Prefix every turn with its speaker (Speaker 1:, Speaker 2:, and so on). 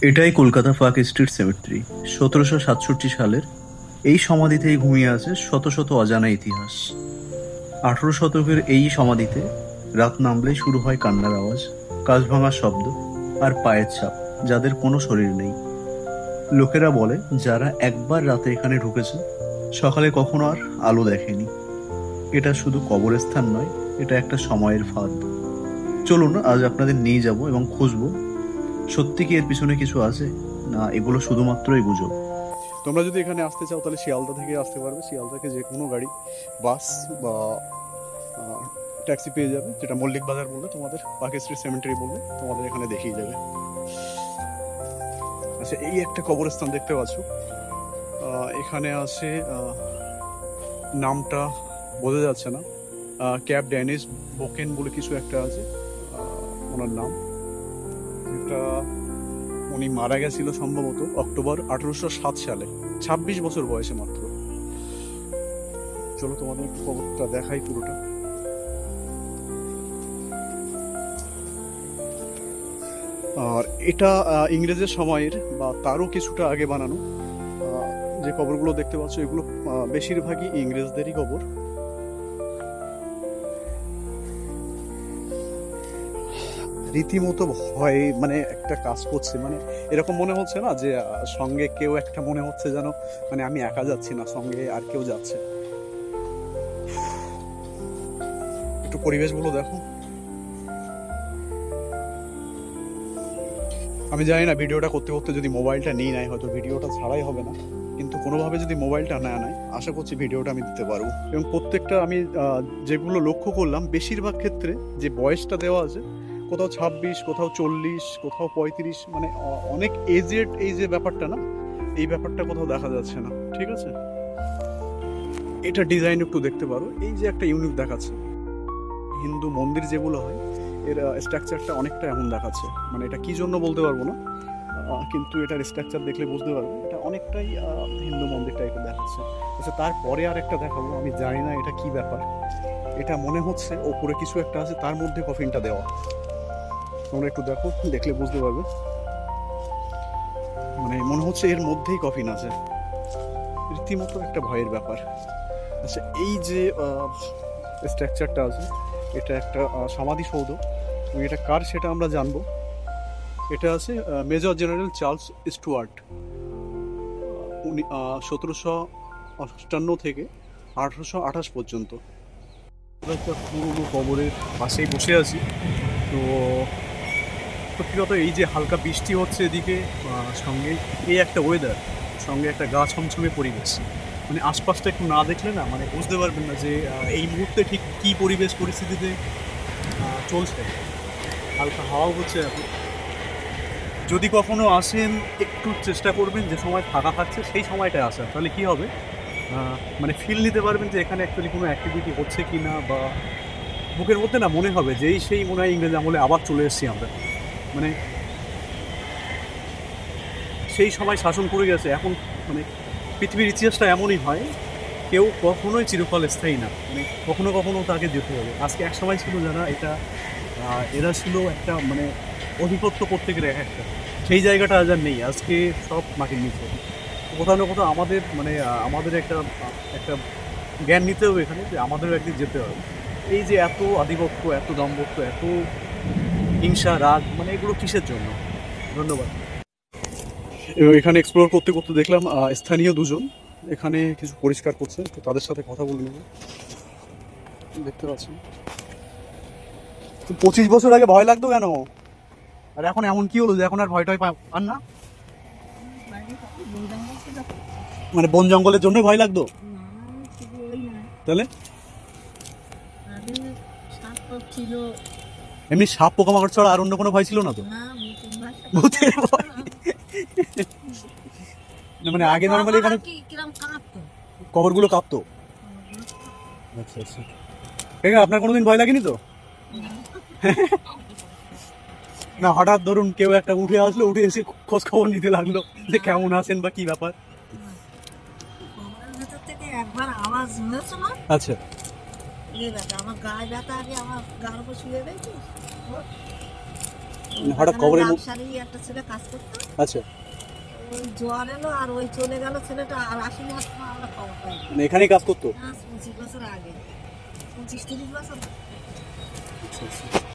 Speaker 1: এটাই Kolkata park street symmetry. 1767 সালের এই সমাধিতেই ঘুমিয়ে আছে শত শত অজানা ইতিহাস। 18 শতকের এই সমাধিতে রাত নামলেই শুরু হয় কান্নার আওয়াজ, কাঁচ ভাঙার শব্দ আর পায়ের ছাপ, যাদের কোনো শরীর নেই। লোকেরা বলে যারা একবার রাতে এখানে ঢুকেছে সকালে কখনো আর আলো দেখেনি। এটা শুধু কবরস্থান নয়, এটা একটা সময়ের ফাঁদ। চলুন আজ আপনাদের নিয়ে যাব এবং খুঁজবো সত্যি কি এর পিছনে কিছু আছে, না এগুলো শুধুমাত্রই গুজব।
Speaker 2: তোমরা যদি এখানে আসতে চাও তাহলে শিয়ালদা থেকে আসতে পারবে। শিয়ালদা থেকে যে কোনো গাড়ি, বাস বা ট্যাক্সি পেয়ে যাবে, যেটা মল্লিক বাজার বললে তোমাদের, পার্ক স্ট্রিট সেমেন্টারি বললে তোমাদের এখানে দেখিয়ে যাবে। আচ্ছা, এই একটা কবরস্থান দেখতে পাচ্ছ, এখানে আছে, নামটা বোঝা যাচ্ছে না, ক্যাব ড্যানিশ বোকেন বলে কিছু একটা আছে ওনার নাম। এটা উনি মারা গেছিল সম্ভবত অক্টোবর 1807 সালে, 26 বছর বয়সে মাত্র। চলো তোমাদের একটু কবরটা দেখাই পুরোটা। আর এটা ইংরেজের সময়ের বা তারও কিছুটা আগে বানানো। যে কবরগুলো দেখতে পাচ্ছ এগুলো বেশিরভাগই ইংরেজদেরই কবর। রীতিমতো ভয়, মানে একটা কাজ করছে, মানে এরকম মনে হচ্ছে না যে সঙ্গে কেউ একটা, মনে হচ্ছে যেন মানে আমি একা যাচ্ছি না, সঙ্গে আর কেউ যাচ্ছে। একটু পরিবেশগুলো দেখো। আমি জানি না ভিডিওটা করতে করতে যদি মোবাইলটা নিয়ে নেয়, হয়তো ভিডিওটা ছাড়াই হবে না, কিন্তু কোনোভাবে যদি মোবাইলটা না নেয় আশা করছি ভিডিওটা আমি দিতে পারবো। এবং প্রত্যেকটা আমি যেগুলো লক্ষ্য করলাম, বেশিরভাগ ক্ষেত্রে যে বয়সটা দেওয়া আছে, কোথাও 26, কোথাও 40, কোথাও 35, মানে অনেক এজেড, এই যে ব্যাপারটা না, এই ব্যাপারটা কোথাও দেখা যাচ্ছে না। ঠিক আছে, এটা ডিজাইন একটু দেখতে পারো। এই যে একটা ইউনিক দেখাচ্ছে, হিন্দু মন্দির যেগুলো হয় এর স্ট্রাকচারটা অনেকটা এমন দেখাচ্ছে। মানে এটা কি জন্য বলতে পারবো না, কিন্তু এটার স্ট্রাকচার দেখলে বুঝতে পারবো এটা অনেকটাই হিন্দু মন্দির টাইপের দেখাচ্ছে। আচ্ছা, তারপরে আর একটা দেখাবো, আমি জানি না এটা কি ব্যাপার। এটা মনে হচ্ছে ওপরে কিছু একটা আছে, তার মধ্যে কফিনটা দেওয়া। তোমরা একটু দেখো, দেখলে বুঝতে পারবে। মানে মনে হচ্ছে এর মধ্যেই কফিন আছে, রীতিমতো একটা ভয়ের ব্যাপার। আচ্ছা, এই যে স্ট্রাকচারটা আছে, এটা একটা সমাধিসৌধ। এটা কার সেটা আমরা জানবো। এটা আছে মেজর জেনারেল চার্লস স্টুয়ার্ট, উনি 1758 থেকে 1828 পর্যন্ত। একটা পুরোনো কবরের পাশেই বসে আছি। তো সত্যি কথা, এই যে হালকা বৃষ্টি হচ্ছে এদিকে, সঙ্গে এই একটা ওয়েদার, সঙ্গে একটা গা ছমছমে পরিবেশ, মানে আশপাশটা একটু না দেখলে না মানে বুঝতে পারবেন না যে এই মুহূর্তে ঠিক কী পরিবেশ পরিস্থিতিতে চলছে। হালকা হাওয়াও হচ্ছে এখন। যদি কখনো আসেন একটু চেষ্টা করবেন যে সময় ফাঁকা থাকছে সেই সময়টায় আসার, তাহলে কী হবে, মানে ফিল নিতে পারবেন যে এখানে অ্যাকচুয়ালি কোনো অ্যাক্টিভিটি হচ্ছে কি না, বা বুকের মধ্যে না মনে হবে যে এই সেই মনে হয় ইংরেজ আমলে আবার চলে এসেছি আমরা। মানে সেই সময় শাসন করে গেছে। এখন মানে পৃথিবীর ইতিহাসটা এমনই হয়, কেউ কখনোই চিরকাল স্থায়ী না, মানে কখনো কখনো তাকে যেতে হবে। আজকে এক সময় ছিল যারা এরা ছিল একটা মানে অধিপত্য করতে গেলে একটা, সেই জায়গাটা আজ আর নেই। আজকে সব মাটির নিচে। কোথাও না কোথাও আমাদের মানে আমাদের একটা একটা জ্ঞান নিতে হবে এখানে, যে আমাদেরও একদিন যেতে হবে। এই যে এত আধিপত্য, এত দম্ভত্ব, এত হিংসা, রাগ, মানে এগুলো কিসের জন্য? ধন্যবাদ। এখানে এক্সপ্লোর করতে করতে দেখলাম স্থানীয় দুজন এখানে কিছু পরিষ্কার করছে, তো তাদের সাথে কথা বলে নেব। দেখতে পাচ্ছি 25 বছর আগে ভয় লাগতো কেন, আর এখন এমন কি হলো যে এখন আর ভয় টয় পান না? মানে বন জঙ্গলের জন্য ভয় লাগতো? তাহলে এমনি সাপ পোকামাকড় ছাড়া আর অন্য কোনো ভয় ছিল না তো? ভূতের ভয়? মানে আগে নর্মালি এখানে কবরগুলো কাঁপতো? আচ্ছা আচ্ছা, আপনার কোনোদিন ভয় লাগেনি তো? না, হঠাৎ ধরুন কেউ একটা উঠে আসলো, উঠে এসে খোঁজ খবর নিতে লাগলো যে কেমন আছেন বা কি ব্যাপার? আচ্ছা, হঠাৎ খবরের মুখ
Speaker 3: ব্যবসারী একটা ছেলে কাজ করতো,
Speaker 2: আচ্ছা,
Speaker 3: ওই জ্বর এলো আর ওই চলে গেল ছেলেটা, আর আসেনি আর আমরা খবর পাই
Speaker 2: মানে এখানেই কাজ করতো।
Speaker 3: 25 বছর আগে, 25-30 বছর।
Speaker 2: আচ্ছা, আচ্ছা।